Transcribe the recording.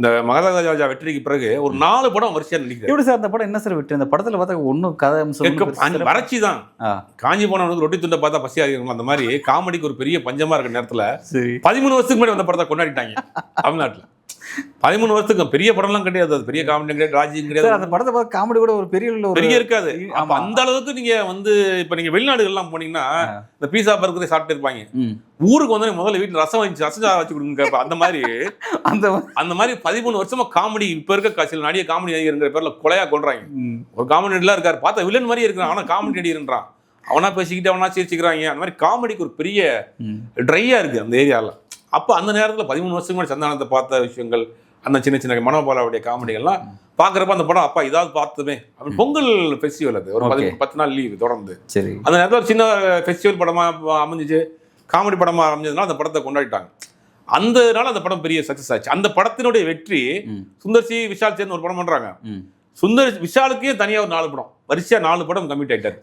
இந்த மகாராஜா வெற்றிக்கு பிறகு ஒரு 4 படம் வரிசையா நடிக்கிறார். எப்படி சார் அந்த படம் என்ன சார் வெற்றி? அந்த படத்துல பார்த்தா ஒன்றும் கதை வறட்சி தான். காஞ்சி போனவனுக்கு ரொட்டி துண்டை பார்த்தா பசி ஆகிருக்கும். அந்த மாதிரி காமெடிக்கு ஒரு பெரிய பஞ்சமா இருக்கிற நேரத்துல 13 வருஷத்துக்கு முன்னாடி வந்த படத்தை கொண்டாடிட்டாங்க தமிழ்நாட்டுல. 13 வருஷத்துக்கு பெரிய படம்லாம் கிடையாது, அது பெரிய காமெடி கிடையாது, ராஜ்யம் கிடையாது. அந்த படத்தை பார்த்து காமெடி கூட ஒரு பெரிய இருக்காது. அப்ப அந்த அளவுக்கு நீங்க வந்து இப்ப நீங்க வெளிநாடுகள்லாம் போனீங்கன்னா இந்த பீஸா பர்கரை சாப்பிட்டு இருப்பாங்க. ஊருக்கு வந்து முதல்ல வீட்டுல ரசம் வச்சு கொடுங்க. அந்த மாதிரி 13 வருஷமா காமெடி இப்ப இருக்க சில நடிகை காமெடி நடிகர் பேர்ல கொலையா கொள்றாங்க. ஒரு காமெடி நடிகா இருக்காரு, பார்த்தா வில்லன் மாதிரி இருக்கிறான், ஆனா காமெடி நடிகர்ன்றான். அவனா பேசிக்கிட்டு அவனா சிரிச்சுக்கிறாங்க. அந்த மாதிரி காமெடிக்கு ஒரு பெரிய ட்ரையா இருக்கு அந்த ஏரியால. அப்போ அந்த நேரத்தில் 13 வருஷத்துக்கு முன்னாடி சந்தானத்தை பார்த்த விஷயங்கள், அந்த சின்ன சின்ன மனோபாலாவுடைய காமெடிகள்லாம் பார்க்குறப்ப அந்த படம் அப்பா இதாவது பார்த்துமே. அப்படி பொங்கல் ஃபெஸ்டிவல் அது ஒரு 10 நாள் லீவு தொடர்ந்து. சரி, அந்த நேரத்தில் ஒரு சின்ன ஃபெஸ்டிவல் படமாக அமைஞ்சிச்சு, காமெடி படமாக அமைஞ்சதுனால அந்த படத்தை கொண்டாடிட்டாங்க. அந்தனால அந்த படம் பெரிய சக்ஸஸ் ஆச்சு. அந்த படத்தினுடைய வெற்றி சுந்தர் சி விஷால் சேர்ந்து ஒரு படம் பண்ணுறாங்க. சுந்தர் விஷாலுக்கே தனியாக ஒரு 4 படம் வரிசையாக 4 படம் கமிட் ஆகிட்டார்.